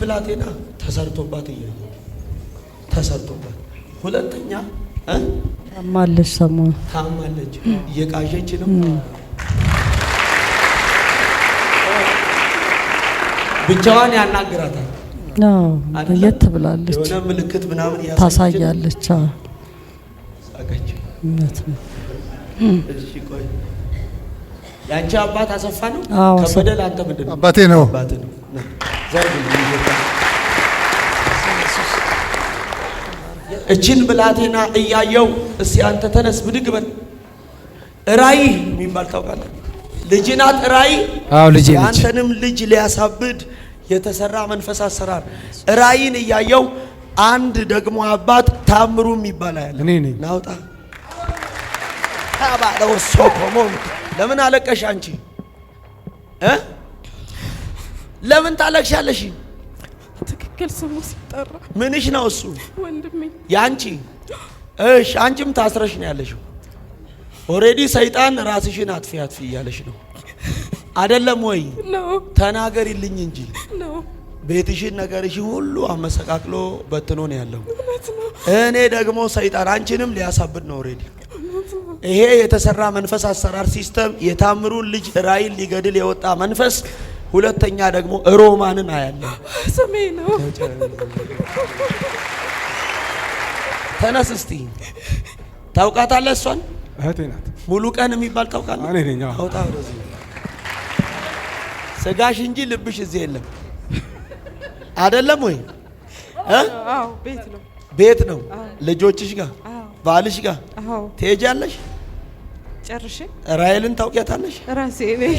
ብላቴና ተሰርቶባት ተሰርቶባት ሁለተኛ ታማለች ሰሞኑን ታማለች እየቃዠች ነው ብቻዋን ያናግራታል የት ብላለች የሆነ ምልክት ምናምን ታሳያለች ሳቀች እውነት ነው እሺ ቆይ ያንቺ አባት አሰፋ ነው ከበደል አንተ ምንድነው አባቴ ነው ዘርግ እችን ብላቴና እያየው እስቲ አንተ ተነስ ብድግ በል ራይ የሚባል ታውቃለህ ልጅ ናት ራይ አዎ ልጅ ነች አንተንም ልጅ ሊያሳብድ የተሰራ መንፈስ አሰራር ራይን እያየው አንድ ደግሞ አባት ታምሩ የሚባል አለ እኔ ነኝ ናውጣ ታባለው ሶኮሞን ለምን አለቀሽ አንቺ ለምን ታለቅሻለሽ ትክክል ስሙ ሲጠራ ምንሽ ነው እሱ ወንድሜ ያንቺ እሺ አንቺም ታስረሽ ነው ያለሽው ኦሬዲ ሰይጣን ራስሽን አጥፊ እያለሽ ነው አይደለም ወይ ነው ተናገሪልኝ እንጂ ነው ቤትሽን ነገርሽ ሁሉ አመሰቃቅሎ በትኖ ነው ያለው እኔ ደግሞ ሰይጣን አንቺንም ሊያሳብድ ነው ኦሬዲ ይሄ የተሰራ መንፈስ አሰራር ሲስተም የታምሩን ልጅ ራይን ሊገድል የወጣ መንፈስ ሁለተኛ ደግሞ ሮማንን አያለው ስሜ ነው ተነስ እስቲ ታውቃታለህ እሷን እህቴ ናት ሙሉ ቀን የሚባል ታውቃለህ እኔ ነኝ አውጣ ወደዚህ ስጋሽ እንጂ ልብሽ እዚህ የለም አይደለም ወይ አዎ ቤት ነው ልጆችሽ ጋር ባልሽ ጋር ትሄጃለሽ ጨርሼ ራይልን ታውቂያታለሽ ራሴ ነኝ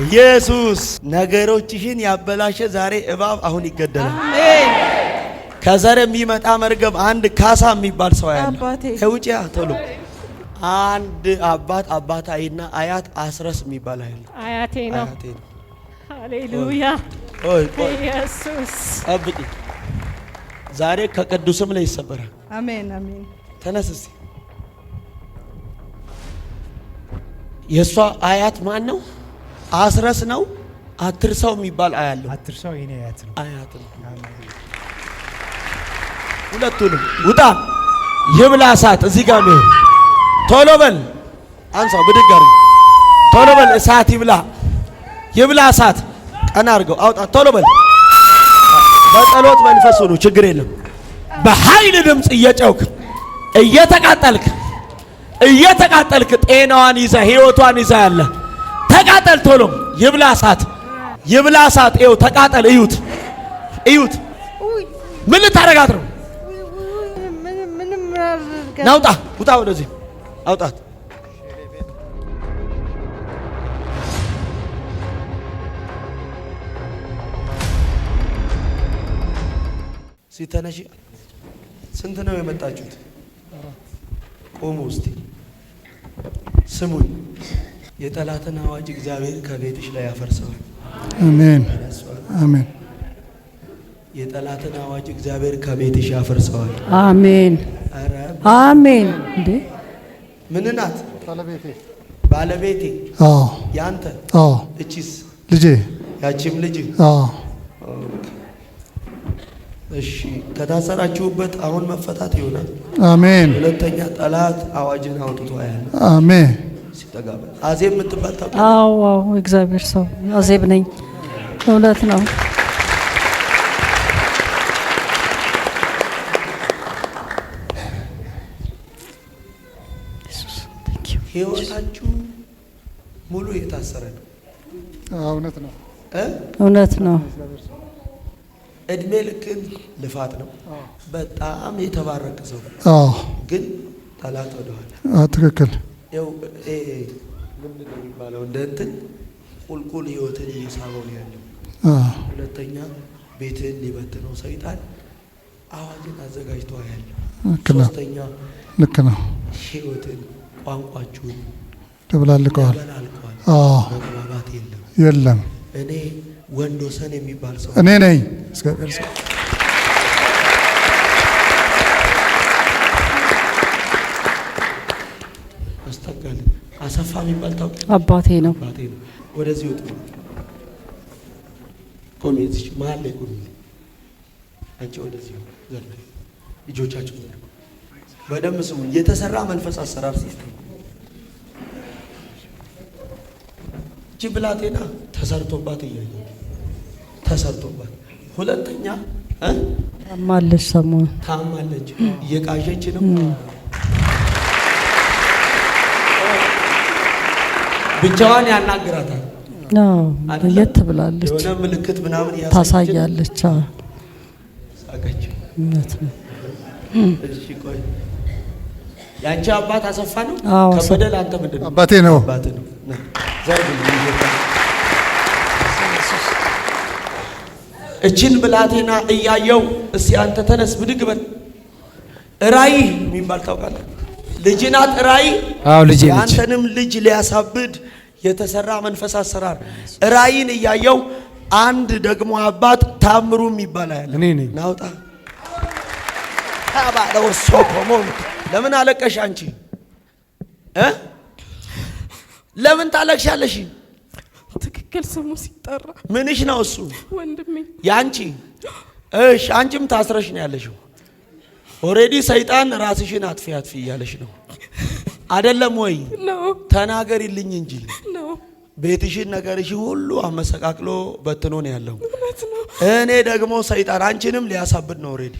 ኢየሱስ ነገሮችሽን ያበላሸ ዛሬ እባብ አሁን ይገደላል አሜን ከዘር የሚመጣ መርገም አንድ ካሳ የሚባል ሰው ያለ እውጪያ ቶሎ አንድ አባታይና አያት አስረስ የሚባል አያቴ ነው ሃሌሉያ ኢየሱስ አብቂ ዛሬ ከቅዱስም ላይ ይሰበራል አሜን ተነስ እስቲ የሷ አያት ማን ነው አስረስ ነው አትርሳው የሚባል አያለው አትርሳው የኔ አያት ነው ሁለቱንም ውጣ ይብላ እሳት እዚህ ጋር ነው ቶሎ በል አንሳው ብድግ አድርግ ቶሎ በል እሳት ይብላ እሳት ቀና አድርገው አውጣ ቶሎ በል በጸሎት መንፈስ ሁሉ ችግር የለም በኃይል ድምጽ እየጨውክ እየተቃጠልክ ጤናዋን ይዘ ህይወቷን ይዘ ያለ ተቃጠል ቶሎ ይብላ እሳት ይው ተቃጠል እዩት ምን ልታረጋት ነው ናውጣ ውጣ ወደዚህ አውጣት ሲተነሽ ስንት ነው የመጣችሁት ቆሙ እስቲ ስሙኝ የጠላትን አዋጅ እግዚአብሔር ከቤትሽ ላይ ያፈርሰዋል አሜን የጠላትን አዋጅ እግዚአብሔር ከቤትሽ ያፈርሰዋል አሜን እንዴ ምን ናት ባለቤቴ ያንተ እቺስ ልጄ ያቺም ልጅ እሺ ከታሰራችሁበት አሁን መፈታት ይሆናል አሜን ሁለተኛ ጠላት አዋጅን አውጥቶ ያያል አሜን ሲጠጋበ አዜብ የምትባል አዎ እግዚአብሔር ሰው አዜብ ነኝ እውነት ነው ህይወታችሁ ሙሉ የታሰረ ነው እውነት ነው እድሜ ልክን ልፋት ነው በጣም የተባረከ ሰው ግን ጠላት ወደኋላ ትክክል ያው ምንድን ነው የሚባለው እንደ እንትን ቁልቁል ህይወትን እየሳበው ነው ያለው ሁለተኛ ቤትን ሊበትነው ሰይጣን አዋጅን አዘጋጅቶ ያለው ሶስተኛ ልክ ነው ህይወትን ቋንቋችሁን ደብላልቀዋል መግባባት የለም እኔ ወንዶሰን የሚባል ሰው እኔ ነኝ አስተጋለ አሰፋ የሚባል ታውቂ አባቴ ነው ወደዚህ ወጡ ቆሜ እዚህ መሀል ላይ ቆሜ አንቺ ወደዚህ ዘርግ ልጆቻችሁ ዘርግ በደንብ ስሙ። የተሰራ መንፈስ አሰራር ሲስተም እቺ ብላቴና ተሰርቶባት እያየ ተሰርቶባት ሁለተኛ ታማለች፣ ሰሞኑን ታማለች፣ እየቃዠች ነው። ብቻዋን ያናግራታል። አዎ የት ብላለች፣ የሆነ ምልክት ምናምን ታሳያለች። ሳቀች። እውነት ነው። እሺ ቆይ ያንቺ አባት አሰፋ ነው? አዎ ከበደል አንተ ምንድነው? አባቴ ነው። አባቴ ነው። ዘርግ እቺን ብላቴና እያየው እስቲ አንተ ተነስ ብድግ በል። ራእይ የሚባል ታውቃለህ? ልጅ ናት ራእይ። አዎ ልጅ ነች። አንተንም ልጅ ሊያሳብድ የተሰራ መንፈስ አሰራር ራእይን እያየው አንድ ደግሞ አባት ታምሩ የሚባል ያለ እኔ ነኝ። ናውጣ ታባለው ሶኮሞ ለምን አለቀሽ አንቺ? ለምን ታለቅሻለሽ? ትክክል ስሙ ሲጠራ ምንሽ ነው እሱ? ወንድሜ ያንቺ። እሺ አንቺም ታስረሽ ነው ያለሽው። ኦሬዲ ሰይጣን ራስሽን አጥፊ አጥፊ እያለሽ ነው አይደለም ወይ? ነው ተናገሪልኝ እንጂ ነው። ቤትሽን ነገርሽ ሁሉ አመሰቃቅሎ በትኖ ነው ያለው። ነው። እኔ ደግሞ ሰይጣን አንቺንም ሊያሳብድ ነው ኦሬዲ።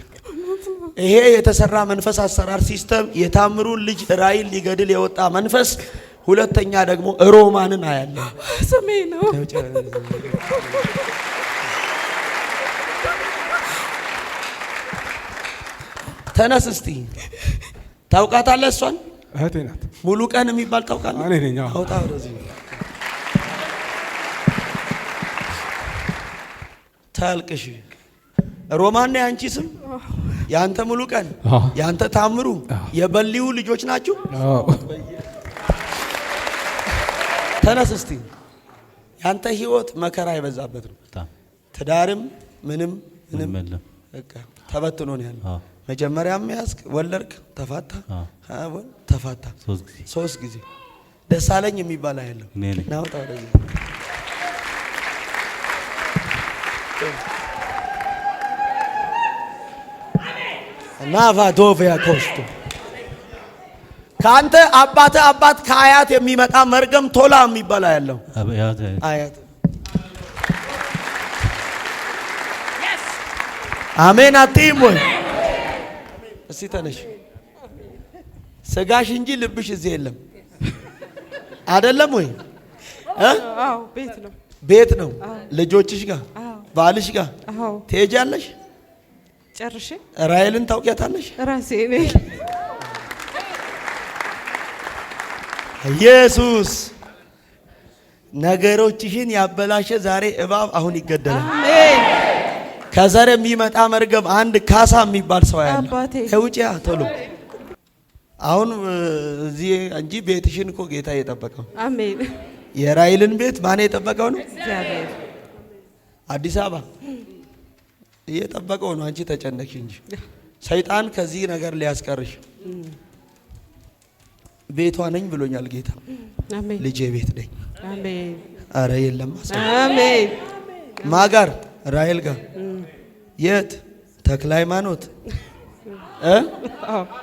ይሄ የተሰራ መንፈስ አሰራር ሲስተም የታምሩን ልጅ ራእይን ሊገድል የወጣ መንፈስ። ሁለተኛ ደግሞ ሮማንን አያለሁ። ስሜ ነው። ተነስ እስቲ። ታውቃታለህ እሷን? እህቴ ናት። ሙሉ ቀን የሚባል ታውቃለህ? እኔ ነኝ። አውጣ ወደዚህ ታልቅሽ። ሮማን ያንቺ ስም ያንተ ሙሉ ቀን ያንተ ታምሩ የበሊው ልጆች ናችሁ? ተነስ እስቲ። ያንተ ህይወት መከራ የበዛበት ነው። ትዳርም ምንም በቃ ተበትኖ ነው ያለው። መጀመሪያም ያዝክ፣ ወለድክ፣ ተፋታ፣ ተፋታ። 3 ጊዜ ደሳለኝ የሚባል አይደለም። ናውጣ ወደዚህ ናቫዶቪያ ኮስቱ ካንተ አባት ከአያት የሚመጣ መርገም ቶላ የሚባል ያለው አያት። አሜን አትይም ወይ? እስቲ ተነሽ። ስጋሽ እንጂ ልብሽ እዚህ የለም አይደለም ወይ? አዎ ቤት ነው። ቤት ነው። ልጆችሽ ጋር ባልሽ ጋር ትሄጃለሽ? ጨርሼ ራሔልን ታውቂያታለሽ? ራሴ ነኝ። ኢየሱስ ነገሮችሽን ያበላሸ ዛሬ እባብ አሁን ይገደላል። አሜን። ከዘር የሚመጣ መርገም አንድ ካሳ የሚባል ሰው ያለ ውጪያ ቶሎ አሁን እዚህ እንጂ ቤትሽን እኮ ጌታ እየጠበቀው። አሜን። የራሔልን ቤት ማን የጠበቀው ነው? እግዚአብሔር። አዲስ አበባ እየጠበቀው ነው። አንቺ ተጨነቅሽ እንጂ ሰይጣን ከዚህ ነገር ሊያስቀርሽ። ቤቷ ነኝ ብሎኛል ጌታ። አሜን። ልጄ ቤት ነኝ። አሜን። አረ የለም። አሜን። ማጋር ራሔል ጋር የት? ተክለ ሃይማኖት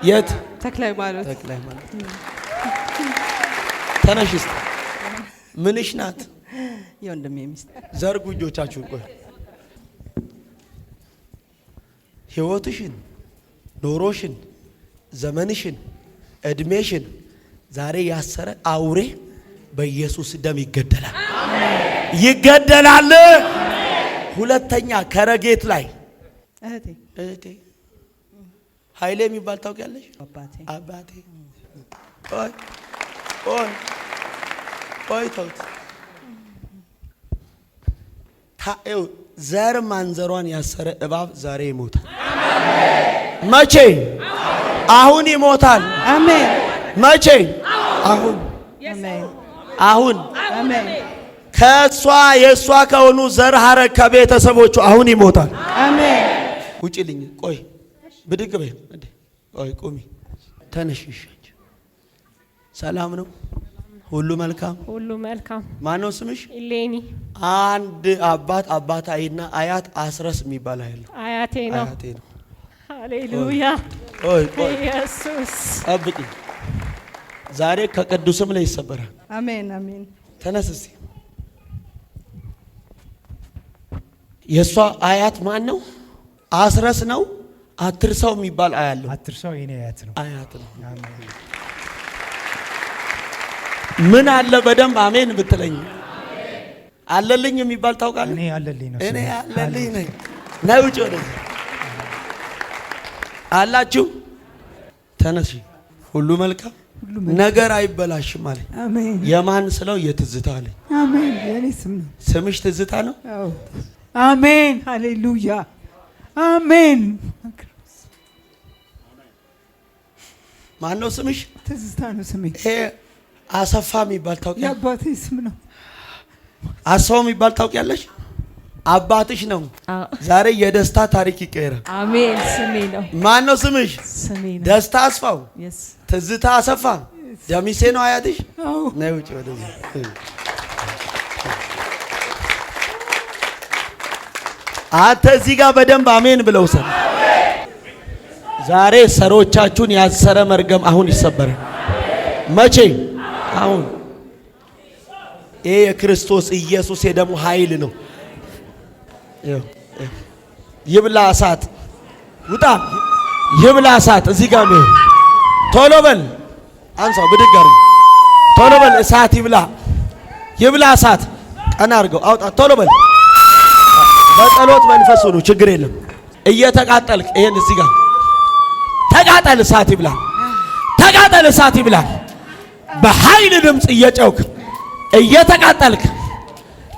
የት? ተክለ ሃይማኖት። ተክለ ሃይማኖት። ተነሽ እስቲ። ምንሽ ናት? የወንድሜ ሚስት። ዘርጉ እጆቻችሁን። ቆይ ህይወትሽን፣ ኖሮሽን፣ ዘመንሽን፣ እድሜሽን ዛሬ ያሰረ አውሬ በኢየሱስ ደም ይገደላል። ይገደላል። ሁለተኛ ከረጌት ላይ እህቴ ኃይሌ የሚባል ታውቂያለሽ? አባቴ ቆይ ተውት። ታየው ዘር ማንዘሯን ያሰረ እባብ ዛሬ ይሞታል። መቼ? አሁን ይሞታል። አሜን። መቼ? አሁን። አሁን ከሷ የሷ ከሆኑ ዘር ሐረግ ከቤተሰቦቹ አሁን ይሞታል። አሜን። ውጪልኝ። ቆይ ብድግ በይ። ቆይ ቁሚ። ተነሽ። ሰላም ነው? ሁሉ መልካም ሁሉ መልካም። ማን ነው ስምሽ? ኢሌኒ አንድ አባታይና አያት አስረስ የሚባል አይደል? አያቴ ነው። አያቴ ነው። ሃሌሉያ ኢየሱስ። ጠብቂ፣ ዛሬ ከቅዱስም ላይ ይሰበራል። አሜን አሜን። ተነስ እስቲ። የሷ አያት ማን ነው? አስረስ ነው። አትርሳው የሚባል አያለው። አትርሳው የኔ አያት ነው። አያት ነው። ምን አለ በደንብ አሜን ብትለኝ። አለልኝ የሚባል ታውቃለህ? እኔ አለልኝ ነው። እኔ አለልኝ ነኝ። ናይ ውጭ ወደዚህ አላችሁ። ተነሽ። ሁሉ መልካም ነገር አይበላሽም አለኝ። አሜን። የማን ስለው የትዝታ አለኝ። አሜን። የኔ ስም ነው። ስምሽ ትዝታ ነው? አዎ። አሜን። ሃሌሉያ አሜን። ማን ነው ስምሽ? ትዝታ ነው ስሜ። አሰፋ የሚባል ታውቂያለሽ? የአባቴ ስም ነው። አሰፋው የሚባል ታውቂያለሽ? አባትሽ ነው። ዛሬ የደስታ ታሪክ ይቀየራል። አሜን። ስሜ ነው። ማን ነው ስምሽ? ስሜ ነው። ደስታ አስፋው። የስ ትዝታ አሰፋ። ደሚሴ ነው አያትሽ? አዎ። ነይ ውጪ ወደዚህ። አንተ እዚህ ጋር በደንብ አሜን ብለው ሰር ዛሬ ሰሮቻችሁን ያሰረ መርገም አሁን ይሰበራል። መቼ? አሁን። ይሄ የክርስቶስ ኢየሱስ የደሙ ኃይል ነው። ይብላ እሳት ውጣ። ይብላ እሳት እዚህ ጋር ነው። ቶሎ በል አንሳው፣ ብድግ አድርግ። ቶሎ በል እሳት ይብላ። ይብላ እሳት። ቀና አድርገው አውጣ። ቶሎ በል። በጸሎት መንፈስ ሁሉ ችግር የለም። እየተቃጠልክ ይሄን እዚህ ጋር ተቃጠል። እሳት ይብላ። ተቃጠል። እሳት ይብላ። በኃይል ድምጽ እየጨውክ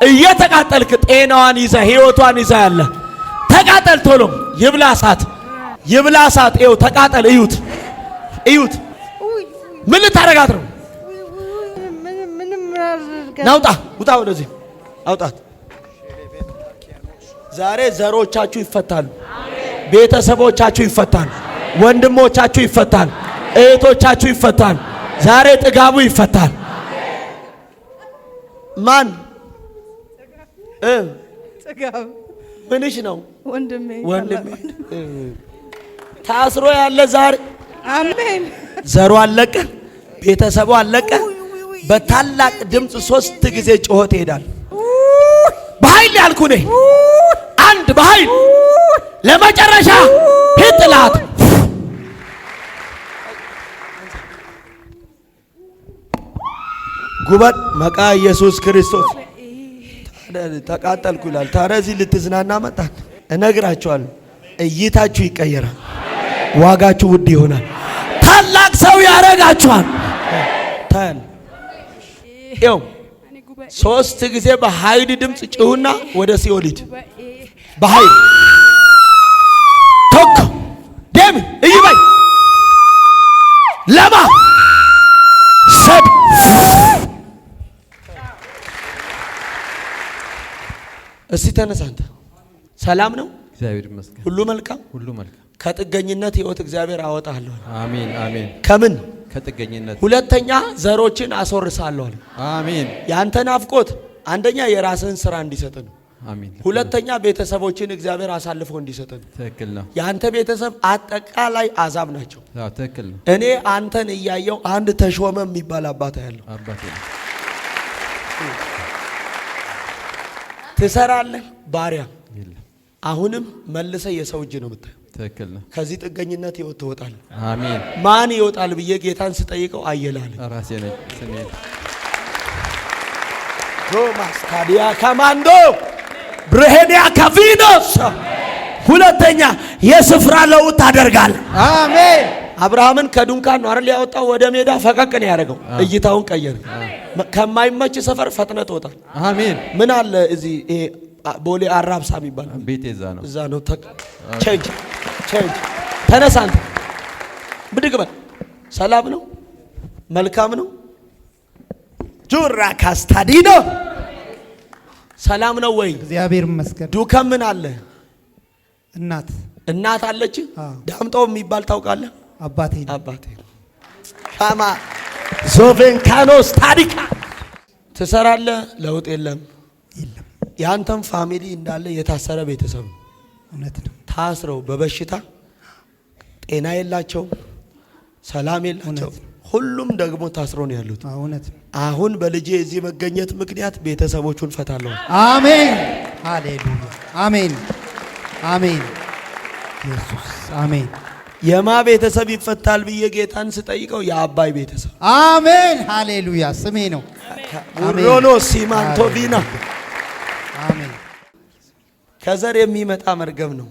እየተቃጠልክ ጤናዋን ይዘ ህይወቷን ይዘ ያለ ተቃጠል። ቶሎ ይብላ እሳት። ይብላ እሳት። ይኸው ተቃጠል። እዩት፣ እዩት። ምን ልታረጋት ነው? ናውጣ፣ ውጣ፣ ወደዚህ አውጣት። ዛሬ ዘሮቻችሁ ይፈታሉ። ቤተሰቦቻችሁ ይፈታሉ። ወንድሞቻችሁ ይፈታሉ። እህቶቻችሁ ይፈታሉ። ዛሬ ጥጋቡ ይፈታል። ማን ጥጋብ ምንሽ ነው? ወንድሜ ታስሮ ያለ ዛሬ አሜን። ዘሩ አለቀ፣ ቤተሰቡ አለቀ። በታላቅ ድምፅ 3 ጊዜ ጮሆት ይሄዳል። በኃይል ያልኩ ነኝ። አንድ በኃይል ለመጨረሻ ሂጥላት ጉበት መቃ ኢየሱስ ክርስቶስ ተቃጠልኩ ይላል። ታዲያ እዚህ ልትዝናና መጣን። እነግራችኋለሁ፣ እይታችሁ ይቀየራል። ዋጋችሁ ውድ ይሆናል። ታላቅ ሰው ያረጋችኋል። ታን ይው 3 ጊዜ በኃይል ድምፅ ጭሁና ወደ ሲኦል ሂድ። በኃይል ቶክ ደም እይበይ ለማ ሰድ እስቲ ተነሳ። አንተ ሰላም ነው? እግዚአብሔር ይመስገን። ሁሉ መልካም፣ ሁሉ መልካም። ከጥገኝነት ህይወት እግዚአብሔር አወጣለሁ። አሜን አሜን። ከምን? ከጥገኝነት። ሁለተኛ ዘሮችን አስወርሳለሁ። አሜን። ያንተ ናፍቆት አንደኛ የራስህን ስራ እንዲሰጥ ነው። አሜን። ሁለተኛ ቤተሰቦችን እግዚአብሔር አሳልፎ እንዲሰጥ ነው። ትክክል ነው። ያንተ ቤተሰብ አጠቃላይ አዛብ ናቸው። አዎ ትክክል ነው። እኔ አንተን እያየው አንድ ተሾመ የሚባል አባት ያለው አባቴ ነው። ትሰራለህ ባሪያ። የለም። አሁንም መልሰ የሰው እጅ ነው የምታየው። ትክክል ነው። ከዚህ ጥገኝነት ህይወት ትወጣለህ። አሜን። ማን ይወጣል ብዬ ጌታን ስጠይቀው አየላለ ራሴ ነኝ። ስሜ ቶማስ ታዲያ ከማንዶ ብርሄኒያ ካፊኖስ። ሁለተኛ የስፍራ ለውጥ ታደርጋለህ። አሜን። አብርሃምን ከዱንካን ነው አይደል ያወጣው፣ ወደ ሜዳ ፈቀቅ ነው ያደረገው። እይታውን ቀየረ። ከማይመች ሰፈር ፈጥነህ ትወጣለህ። አሜን። ምን አለ እዚህ ቦሌ አራብሳ የሚባል ቤቴ እዛ ነው። እዛ ነው። ቼንጅ ተነሳ። አንተ ብድግ በል። ሰላም ነው? መልካም ነው? ጁራ ካስታዲኖ ሰላም ነው ወይ? እግዚአብሔር ይመስገን። ዱከም ምን አለ? እናት አለች። ዳምጦ የሚባል ታውቃለህ? አባቴ አባቴ ሻማ ዞቬንካኖስ ታሪካ ትሰራለህ፣ ለውጥ የለም። ያንተም ፋሚሊ እንዳለ የታሰረ ቤተሰብ ነው። እውነት ነው። ታስረው በበሽታ ጤና የላቸው፣ ሰላም የላቸው። ሁሉም ደግሞ ታስረው ነው ያሉት። እውነት ነው። አሁን በልጄ እዚህ መገኘት ምክንያት ቤተሰቦቹን ፈታለሁ። አሜን፣ ሃሌሉያ፣ አሜን፣ አሜን፣ ኢየሱስ አሜን። የማ ቤተሰብ ይፈታል ብዬ ጌታን ስጠይቀው የአባይ ቤተሰብ። አሜን፣ ሃሌሉያ፣ ስሜ ነው። ሮኖ ሲማንቶቪና አሜን። ከዘር የሚመጣ መርገም ነው።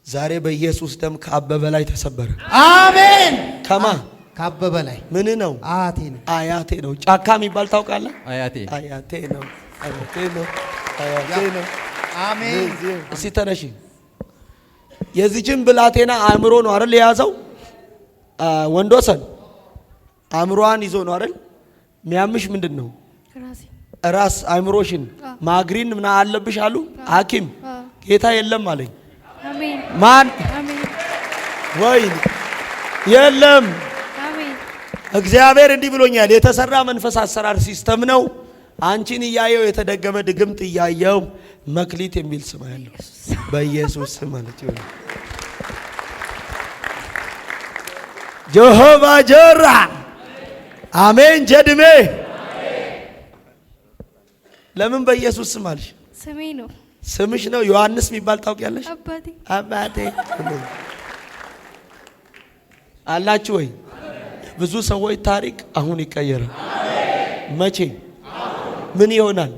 ዛሬ በኢየሱስ ደም ከአበበ ላይ ተሰበረ። አሜን። ከማ ከአበበ ላይ ምን ነው? አያቴ ነው። አያቴ ነው። ጫካ የሚባል ታውቃለህ? አያቴ አያቴ ነው። አያቴ ነው። አያቴ ነው። አሜን። እስቲ ተነሺ። የዚህችን ብላቴና አእምሮ ነው አይደል የያዘው? ወንዶሰን አእምሮዋን ይዞ ነው አይደል? ሚያምሽ ምንድን ነው? ራስ አእምሮሽን ማግሪን ምና አለብሽ አሉ ሐኪም። ጌታ የለም አለኝ። አሜን። ማን? አሜን። ወይ የለም። አሜን። እግዚአብሔር እንዲህ ብሎኛል። የተሰራ መንፈስ አሰራር ሲስተም ነው። አንቺን እያየው የተደገመ ድግምት እያየው መክሊት የሚል ስም ያለው በኢየሱስ ስም ማለት ይሆናል። ጀሆቫ ጀራ አሜን። ጀድሜ ለምን በኢየሱስ ስም አልሽ? ስሜ ነው። ስምሽ ነው። ዮሐንስ የሚባል ታውቂያለሽ? አባቴ አባቴ አላችሁ ወይ? ብዙ ሰዎች ታሪክ አሁን ይቀየራል። መቼ? ምን ይሆናል?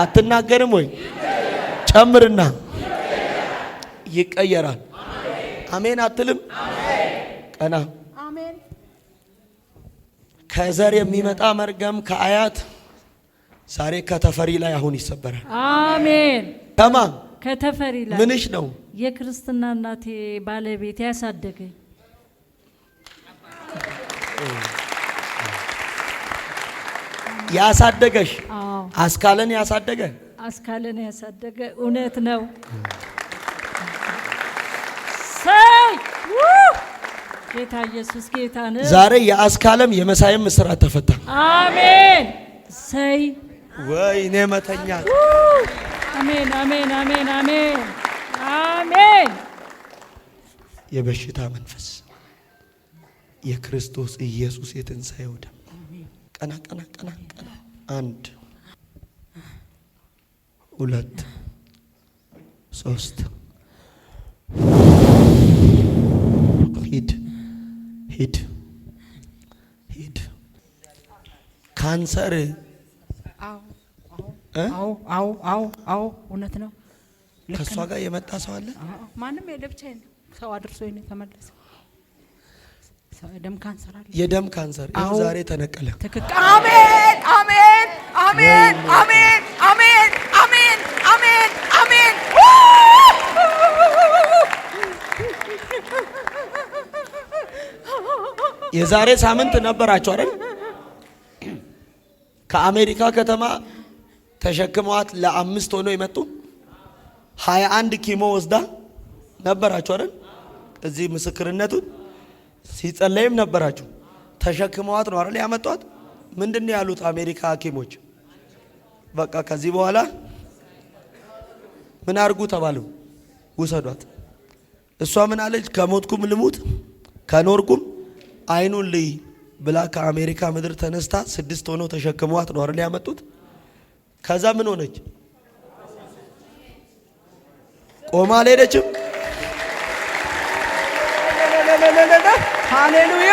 አትናገርም ወይ? ጨምርና ይቀየራል። አሜን አትልም? ቀና አሜን። ከዘር የሚመጣ መርገም ከአያት ዛሬ ከተፈሪ ላይ አሁን ይሰበራል። አሜን። ከማ ከተፈሪ ላይ ምንሽ ነው? የክርስትና እናቴ ባለቤት ያሳደገኝ ያሳደገሽ? አዎ፣ አስካለን ያሳደገ አስካለን ያሳደገ እውነት ነው። ሰይ ጌታ ኢየሱስ ጌታ ነው። ዛሬ የአስካለም የመሳይም እስራት ተፈታ። አሜን። ሰይ ወይኔ መተኛት። አሜን፣ አሜን፣ አሜን፣ አሜን፣ አሜን። የበሽታ መንፈስ የክርስቶስ ኢየሱስ የትንሣኤው ደም ቀና ቀና ቀና ቀና። 1 2 3 ሂድ ሂድ ሂድ። ካንሰር አዎ፣ እውነት ነው። ከእሷ ጋር የመጣ ሰው አለ? ማንም የለብቻዬን ሰው አድርሶኝ ነው የተመለሰው። ደም ካንሰር አለ። የደም ካንሰር ይኸው ዛሬ ተነቀለ። ትክክል። አሜን፣ አሜን፣ አሜን፣ አሜን፣ አሜን፣ አሜን፣ አሜን፣ አሜን። የዛሬ ሳምንት ነበራችሁ አይደል? ከአሜሪካ ከተማ ተሸክመዋት ለ5 ሆነው የመጡ 21 ኪሞ ወስዳ ነበራችሁ አይደል? እዚህ ምስክርነቱን ሲጸለይም ነበራችሁ። ተሸክመዋት ነው አይደል ያመጧት? ምንድነው ያሉት አሜሪካ ሐኪሞች? በቃ ከዚህ በኋላ ምን አርጉ ተባሉ? ውሰዷት። እሷ ምን አለች? ከሞትኩም ልሙት ከኖርኩም አይኑን ልይ ብላ ከአሜሪካ ምድር ተነስታ 6 ሆነው ተሸክመዋት ነው አይደል ያመጡት? ከዛ ምን ሆነች? ቆማ አልሄደችም። ሃሌሉያ!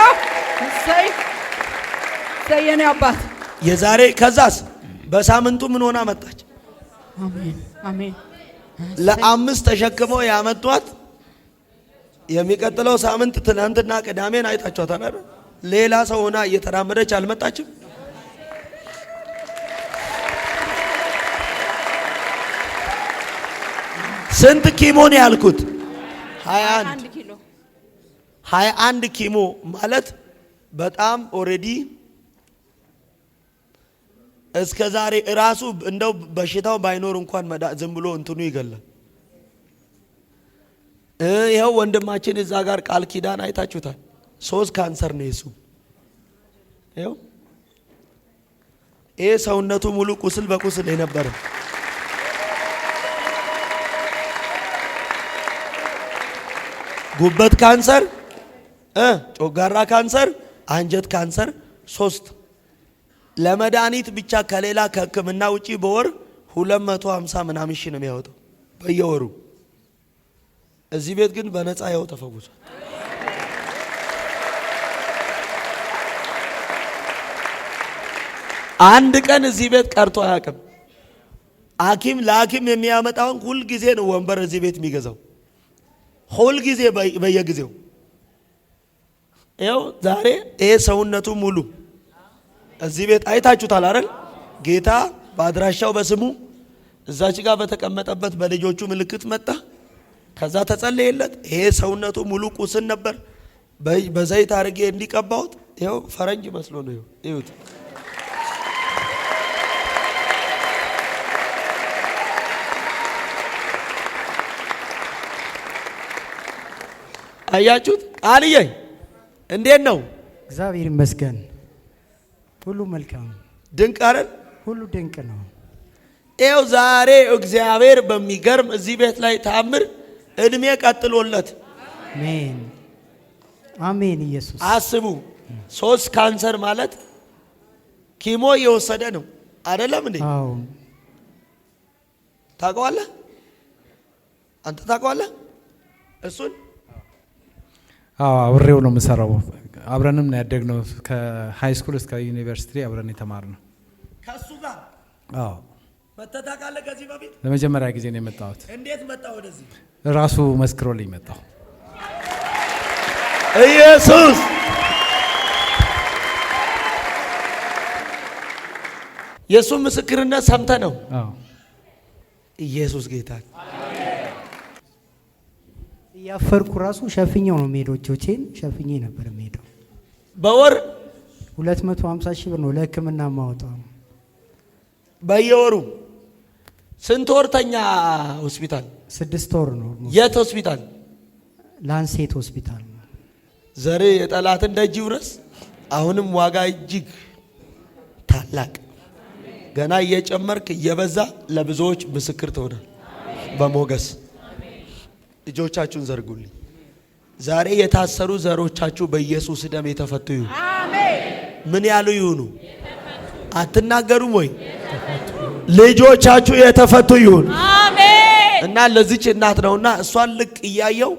እሰይ እሰይ፣ የኔ አባት የዛሬ ከዛስ በሳምንቱ ምን ሆና መጣች? አሜን፣ አሜን። ለ5 ተሸክመው ያመጧት። የሚቀጥለው ሳምንት ትናንትና ቅዳሜን አይታችኋታል አይደል? ሌላ ሰው ሆና እየተራመደች አልመጣችም? ስንት ኪሞ ነው ያልኩት? 21 ኪሎ 21 ኪሞ ማለት በጣም ኦሬዲ እስከ ዛሬ እራሱ እንደው በሽታው ባይኖር እንኳን ዝም ብሎ እንትኑ ይገላል። ይኸው ወንድማችን እዛ ጋር ቃል ኪዳን አይታችሁታል። 3 ካንሰር ነው የሱ። ይኸው ይሄ ሰውነቱ ሙሉ ቁስል በቁስል የነበረ ጉበት ካንሰር፣ ጮጋራ ካንሰር፣ አንጀት ካንሰር 3 ለመድኃኒት ብቻ ከሌላ ከሕክምና ውጪ በወር 250 ምናምን ሺህ ነው የሚያወጣው በየወሩ። እዚህ ቤት ግን በነፃ ያው ተፈውሷል። አንድ ቀን እዚህ ቤት ቀርቶ አያውቅም። ሐኪም ለሐኪም የሚያመጣውን ሁል ጊዜ ነው ወንበር እዚህ ቤት የሚገዛው ሁል ጊዜ በየጊዜው። ይኸው ዛሬ ይሄ ሰውነቱ ሙሉ እዚህ ቤት አይታችሁታል አይደል? ጌታ በአድራሻው በስሙ እዛች ጋር በተቀመጠበት በልጆቹ ምልክት መጣ። ከዛ ተጸለየለት። ይሄ ሰውነቱ ሙሉ ቁስል ነበር። በዘይት አድርጌ እንዲቀባውት ይኸው ፈረንጅ መስሎ ነው። ይሁት አያችሁት? ቃልዬ እንዴት ነው? እግዚአብሔር ይመስገን። ሁሉ መልካም ድንቅ አይደል? ሁሉ ድንቅ ነው። ይኸው ዛሬ እግዚአብሔር በሚገርም እዚህ ቤት ላይ ታምር እድሜ ቀጥሎለት። አሜን አሜን። ኢየሱስ አስቡ 3 ካንሰር ማለት ኪሞ እየወሰደ ነው አይደለም እንዴ? አዎ ታውቀዋለህ? አንተ ታውቀዋለህ እሱን? አዎ አብሬው ነው የምሰራው። አብረንም ነው ያደግነው። ከሃይ ስኩል እስከ ዩኒቨርሲቲ አብረን የተማርነው ከሱ ጋር። አዎ መተህ ታውቃለህ? ከዚህ በፊት ለመጀመሪያ ጊዜ ነው የመጣሁት። እንዴት መጣህ ወደዚህ? ራሱ መስክሮልኝ መጣሁ። ኢየሱስ የሱ ምስክርነት ሰምተህ ነው? አዎ ኢየሱስ ጌታ። እያፈርኩ ራሱ ሸፍኛው ነው የምሄደው። እጆቼን ሸፍኜ ነበር የምሄደው። በወር 250 ሺህ ብር ነው ለሕክምና ማወጣው በየወሩ። ስንት ወርተኛ ሆስፒታል? 6 ወር ነው። የት ሆስፒታል? ላንሴት ሆስፒታል ነው። ዘሬ የጠላትን ደጅ ይውረስ። አሁንም ዋጋ እጅግ ታላቅ ገና እየጨመርክ እየበዛ ለብዙዎች ምስክር ትሆናል በሞገስ። እጆቻችሁን ዘርጉልኝ። ዛሬ የታሰሩ ዘሮቻችሁ በኢየሱስ ደም የተፈቱ ይሁኑ። አሜን። ምን ያሉ ይሁኑ? አትናገሩም ወይ? ልጆቻችሁ የተፈቱ ይሁን። አሜን። እና ለዚች እናት ነውና እሷን ልክ እያየው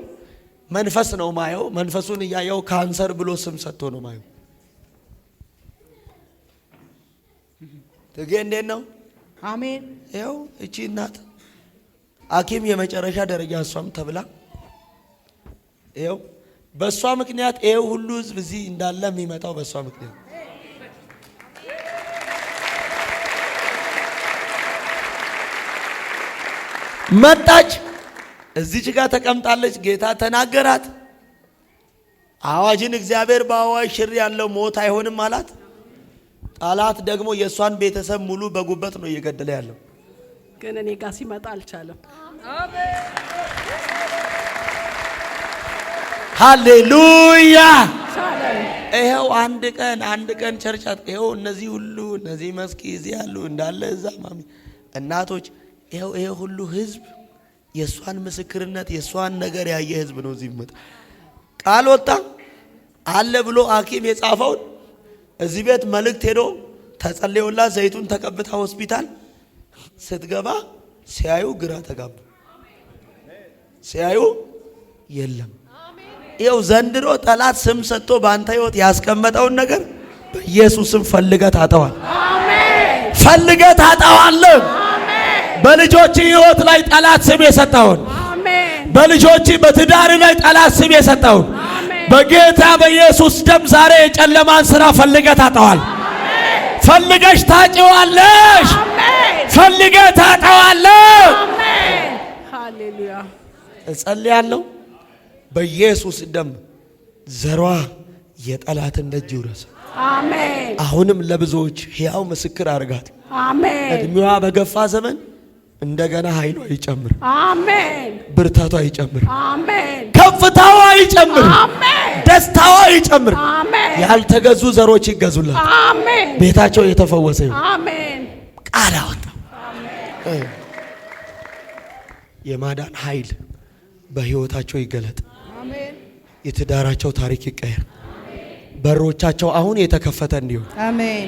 መንፈስ ነው ማየው። መንፈሱን እያየው ካንሰር ብሎ ስም ሰጥቶ ነው ማየው። ትጌ እንዴት ነው? አሜን። ይኸው እቺ እናት ሐኪም የመጨረሻ ደረጃ እሷም ተብላ ይኸው በእሷ ምክንያት ይኸው ሁሉ ህዝብ እዚህ እንዳለ የሚመጣው በእሷ ምክንያት። መጣች፣ እዚች ጋር ተቀምጣለች። ጌታ ተናገራት። አዋጅን እግዚአብሔር በአዋጅ ሽር ያለው ሞት አይሆንም አላት። ጠላት ደግሞ የእሷን ቤተሰብ ሙሉ በጉበት ነው እየገደለ ያለው። ግን እኔ ጋር ሲመጣ አልቻለም። ሃሌሉያ። ይኸው አንድ ቀን ቸርቻት ይኸው እነዚህ ሁሉ እነዚህ መስኪ እዚህ ያሉ እንዳለ እዛ ማሚ እናቶች ይኸው ይሄ ሁሉ ህዝብ የእሷን ምስክርነት የእሷን ነገር ያየ ህዝብ ነው እዚህ ይመጣ። ቃል ወጣ አለ ብሎ ሐኪም የጻፈውን እዚህ ቤት መልእክት ሄዶ ተጸልዮላ ዘይቱን ተቀብታ ሆስፒታል ስትገባ ሲያዩ ግራ ተጋቡ። ሲያዩ የለም። ይኸው ዘንድሮ ጠላት ስም ሰጥቶ በአንተ ህይወት ያስቀመጠውን ነገር በኢየሱስም ፈልገህ ታጠዋል። አሜን። ፈልገህ ታጠዋል። በልጆች ህይወት ላይ ጠላት ስም የሰጠውን አሜን። በልጆች በትዳር ላይ ጠላት ስም የሰጠውን በጌታ በኢየሱስ ደም ዛሬ የጨለማን ስራ ፈልገህ ታጠዋል። ፈልገሽ ታጪዋለሽ። ፈልገህ ታጠዋለህ። አሜን። ሃሌሉያ። እጸልያለሁ በኢየሱስ ደም ዘሯ የጠላትን ደጅ ይውረስ። አሜን። አሁንም ለብዙዎች ሕያው ምስክር አድርጋት። አሜን። እድሜዋ በገፋ ዘመን እንደገና ኃይሏ ይጨምር። አሜን። ብርታቷ ይጨምር። አሜን። ከፍታዋ ይጨምር፣ ደስታዋ ይጨምር። አሜን ያልተገዙ ዘሮች ይገዙላት። አሜን ቤታቸው የተፈወሰ ይሁን። አሜን ቃል አወጣ። የማዳን ኃይል በህይወታቸው ይገለጥ። አሜን የትዳራቸው ታሪክ ይቀየር። በሮቻቸው አሁን የተከፈተ እንዲሆን፣ አሜን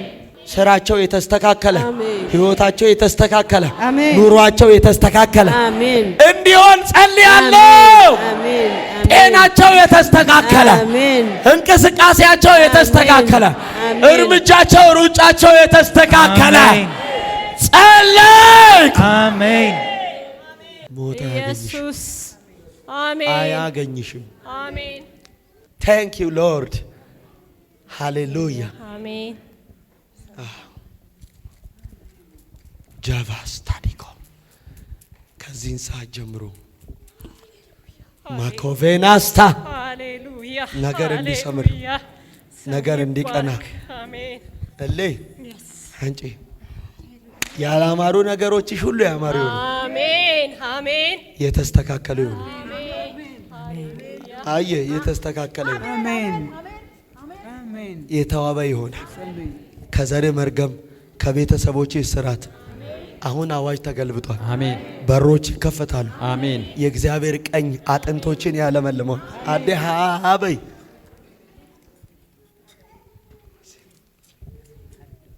ስራቸው የተስተካከለ፣ አሜን ህይወታቸው የተስተካከለ፣ አሜን ኑሯቸው የተስተካከለ አሜን እንዲሆን ጸልያለሁ። አሜን ጤናቸው የተስተካከለ፣ አሜን እንቅስቃሴያቸው የተስተካከለ፣ አሜን እርምጃቸው ሩጫቸው የተስተካከለ ጸልይ። አሜን ሞት አያገኝሽም፣ ኢየሱስ አሜን አያገኝሽም። አሜን ታንክ ዩ ሎርድ ሃሌሉያ። አሜን ጃቫስ ታዲኮ ከዚህን ሰዓት ጀምሮ ማኮቬናስታ ሃሌሉያ ነገር እንዲሰምር ነገር እንዲቀና አሜን እሌ አንቺ ያላማሩ ነገሮችሽ ሁሉ ያማሩ ይሁኑ። አሜን አሜን የተስተካከሉ ይሁኑ። አየ የተስተካከለ ይሁን። አሜን የተዋበ ይሆናል። ከዘር መርገም ከቤተሰቦች እስራት አሁን አዋጅ ተገልብጧል። አሜን። በሮች ይከፈታሉ። አሜን። የእግዚአብሔር ቀኝ አጥንቶችን ያለመልመው አዴ ሃበይ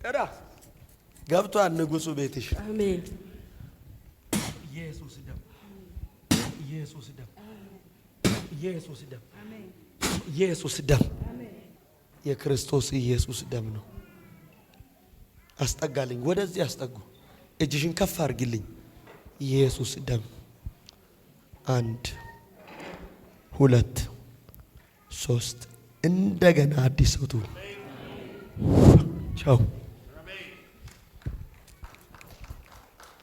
ቀራ ገብቷል ንጉሱ ቤትሽ። አሜን ኢየሱስ ደም ኢየሱስ ደም ኢየሱስ ደም ኢየሱስ ደም የክርስቶስ ኢየሱስ ደም ነው። አስጠጋልኝ፣ ወደዚህ አስጠጉ። እጅሽን ከፍ አድርጊልኝ። ኢየሱስ ደም 1 2 3 እንደገና አዲስ ሰው ትሁን። ቻው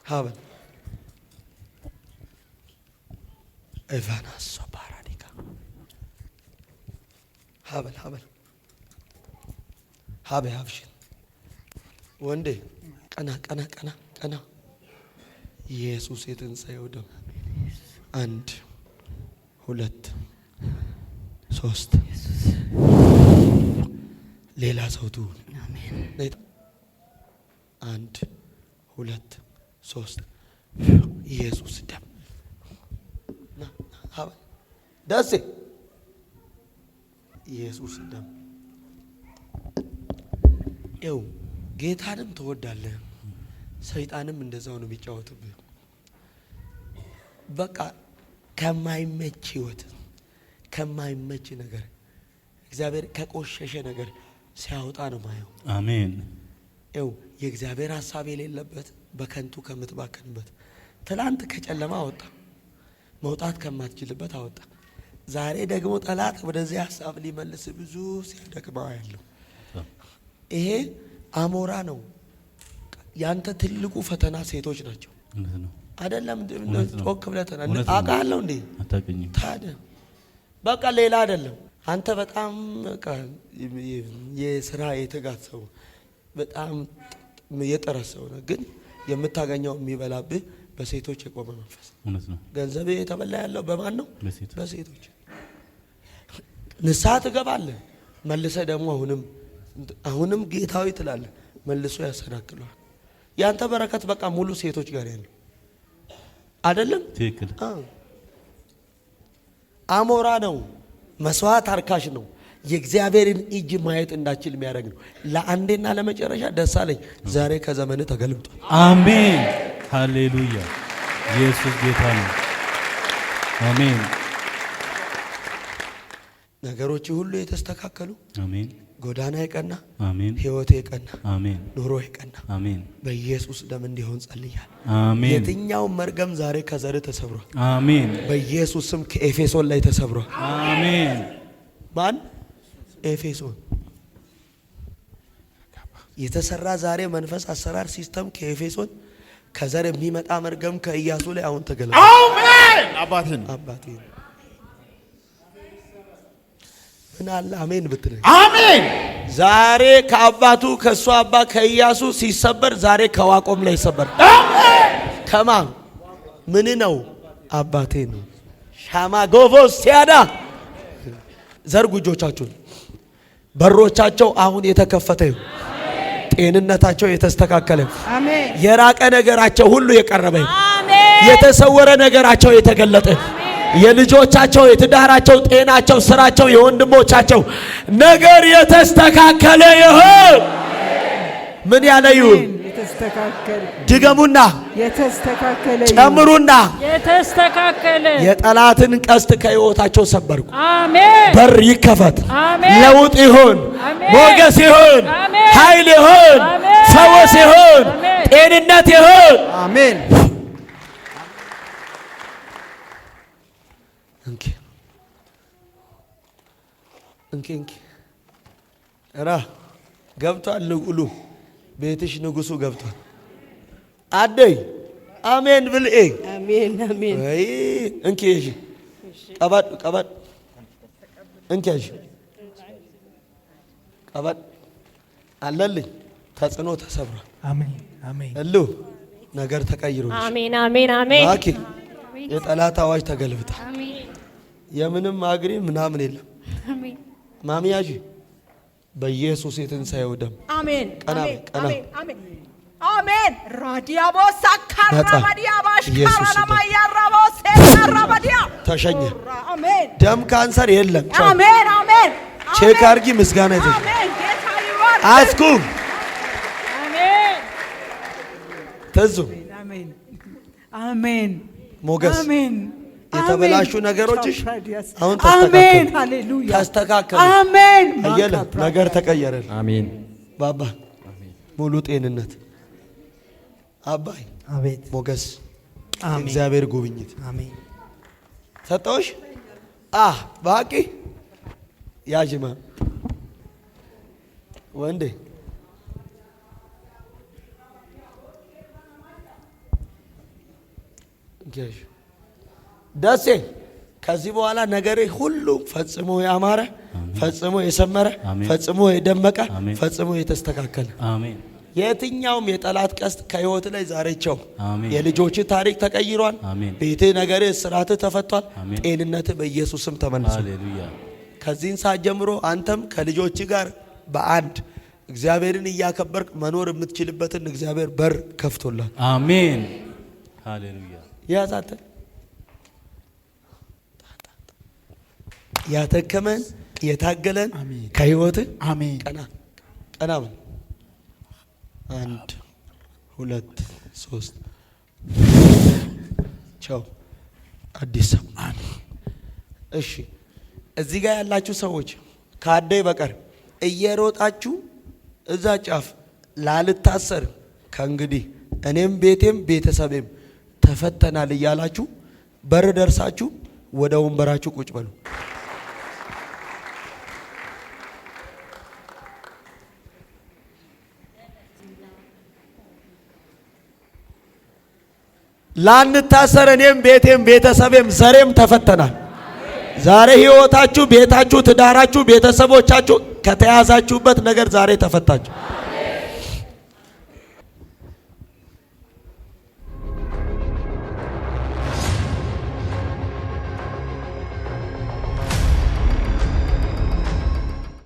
ሀበል ኤቫናስ ፓራዲካ ሀበል ሀበል ሀበ ሀብሽን ወንዴ ቀና ቀና ቀና ቀና። ኢየሱስ የትንሣኤው ደም 1 2 3 ሌላ ሰው ትሁን። አሜን 1 2 3 ኢየሱስ ደም ደሴ ኢየሱስ ደም ኤው ጌታንም ትወዳለህ፣ ሰይጣንም እንደዛው ነው የሚጫወትብህ። በቃ ከማይመች ህይወት ከማይመች ነገር እግዚአብሔር ከቆሸሸ ነገር ሲያወጣ ነው ማየው። አሜን ኤው የእግዚአብሔር ሐሳብ የሌለበት በከንቱ ከምትባከንበት ትላንት ከጨለማ አወጣ፣ መውጣት ከማትችልበት አወጣ። ዛሬ ደግሞ ጠላት ወደዚህ ሐሳብ ሊመልስ ብዙ ሲያደክመው ያለው ይሄ አሞራ ነው። ያንተ ትልቁ ፈተና ሴቶች ናቸው አይደለም? ጮክ ብለህ ተናገር። አውቃለሁ እንዴ ታዲያ በቃ ሌላ አይደለም። አንተ በጣም በቃ የሥራ የትጋት ሰው በጣም የጠረስ ሰው ነህ፣ ግን የምታገኘው የሚበላብህ በሴቶች የቆመ መንፈስ። ገንዘብ የተበላ ያለው በማን ነው? በሴቶች። ንስሐ ትገባለህ፣ መልሰህ ደግሞ አሁንም ጌታዊ ትላለህ፣ መልሶ ያሰናክለዋል። ያንተ በረከት በቃ ሙሉ ሴቶች ጋር ያለው አይደለም? ትክክል። አሞራ ነው፣ መስዋዕት አርካሽ ነው፣ የእግዚአብሔርን እጅ ማየት እንዳችል የሚያደርግ ነው። ለአንዴና ለመጨረሻ ደስ አለኝ፣ ዛሬ ከዘመን ተገልብጧል። አሜን ሃሌሉያ። ኢየሱስ ጌታ ነው። አሜን። ነገሮች ሁሉ የተስተካከሉ። አሜን። ጎዳና የቀና፣ አሜን። ህይወት የቀና፣ አሜን። ኑሮ የቀና፣ አሜን። በኢየሱስ ደም እንዲሆን ጸልያለሁ። አሜን። የትኛው መርገም ዛሬ ከዘር ተሰብሯል። አሜን። በኢየሱስ ስም ከኤፌሶን ላይ ተሰብሯል። አሜን። ማን? ኤፌሶን የተሰራ ዛሬ መንፈስ አሰራር ሲስተም ከኤፌሶን ከዘር የሚመጣ መርገም ከኢያሱ ላይ አሁን ተገለጠ። አሜን። አባቴ ምን አለ አሜን ብትል። አሜን። ዛሬ ከአባቱ ከሱ አባ ከኢያሱ ሲሰበር ዛሬ ከዋቆም ላይ ይሰበር። አሜን። ከማ ምን ነው? አባቴ ነው። ሻማ ጎቮስ ሲያዳ ዘርጉ እጆቻችሁን። በሮቻቸው አሁን የተከፈተ ይሁን። ጤንነታቸው የተስተካከለ ይሁን። አሜን። የራቀ ነገራቸው ሁሉ የቀረበ ይሁን። አሜን። የተሰወረ ነገራቸው የተገለጠ ይሁን። የልጆቻቸው፣ የትዳራቸው፣ ጤናቸው፣ ስራቸው፣ የወንድሞቻቸው ነገር የተስተካከለ ይሁን። ምን ያለ ይሁን? የተስተካከለ ድገሙና የተስተካከለ ጨምሩና የተስተካከለ የጠላትን ቀስት ከሕይወታቸው ሰበርኩ። አሜን። በር ይከፈት። አሜን። ለውጥ ይሁን። አሜን። ሞገስ ይሁን። አሜን። ኃይል ይሁን። አሜን። ፈወስ ይሁን። አሜን። ጤንነት ይሁን። አሜን። እንኪ እንኪ እንኪ እራ ገብቷል። ንጉሉ ቤትሽ ንጉሱ ገብቷል። አደይ አሜን ብልኤ አሜን። አሜን። አይ እንኪ እሺ ቀባድ ቀባድ እንኪ እሺ ቀባድ አለልኝ። ተጽዕኖ ተሰብሯል። አሜን። አሜን። እሉ ነገር ተቀይሮልሽ። አሜን። አሜን። አሜን። ማኪ የጠላት አዋጅ ተገልብጣ። አሜን የምንም አግሪ ምናምን የለም። አሜን ማሚያጂ በኢየሱስ የትንሣኤው ደም አሜን። ቀና በይ፣ ቀና አሜን። አሜን። አሜን። ራዲያቦስ አካራባዲያባሽ ኢየሱስ ይባርክ። ካራማያራቦስ ካራባዲያ ተሸኘ። አሜን። ደም ካንሰር የለም። ቻው። አሜን። አሜን። ቼክ አርጊ። ምስጋና ይዘሽ አሜን። ጌታ ይባርክ። አስኩም አሜን። ትዙ አሜን። አሜን። ሞገስ አሜን። የተበላሹ ነገሮችሽ አሁን አሜን። ተስተካከሉ። ሃሌሉያ ተስተካከሉ። አሜን። አየለ ነገር ተቀየረ። አሜን። ባባ ሙሉ ጤንነት አባይ አቤት። ሞገስ አሜን። እግዚአብሔር ጉብኝት አሜን። ሰጠውሽ። ባቂ ያጅማ ወንዴ እንኪያሽ ደሴ ከዚህ በኋላ ነገሬ ሁሉ ፈጽሞ ያማረ፣ ፈጽሞ የሰመረ፣ አሜን። ፈጽሞ የደመቀ፣ አሜን። ፈጽሞ የተስተካከለ አሜን። የትኛውም የጠላት ቀስት ከህይወት ላይ ዛሬ ቸው። አሜን። የልጆች ታሪክ ተቀይሯል። አሜን። ቤት ነገር ስርዓት ተፈቷል። አሜን። ጤንነት በኢየሱስ ስም ተመልሷል። ሃሌሉያ። ከዚህን ሰዓት ጀምሮ አንተም ከልጆች ጋር በአንድ እግዚአብሔርን እያከበርክ መኖር የምትችልበትን እግዚአብሔር በር ከፍቶላል። አሜን። ሃሌሉያ። ያዛተ ያተከመን የታገለን ከህይወት አሜን። ቀና ቀና ምን 1 2 3 ቻው። አዲስ ሰው እሺ። እዚህ ጋር ያላችሁ ሰዎች ከአደይ በቀር እየሮጣችሁ እዛ ጫፍ ላልታሰር ከእንግዲህ እኔም ቤቴም ቤተሰቤም ተፈተናል እያላችሁ በር ደርሳችሁ ወደ ወንበራችሁ ቁጭ በሉ። ላንታሰር እኔም ቤቴም ቤተሰቤም ዘሬም ተፈተናል። ዛሬ ህይወታችሁ፣ ቤታችሁ፣ ትዳራችሁ፣ ቤተሰቦቻችሁ ከተያዛችሁበት ነገር ዛሬ ተፈታችሁ።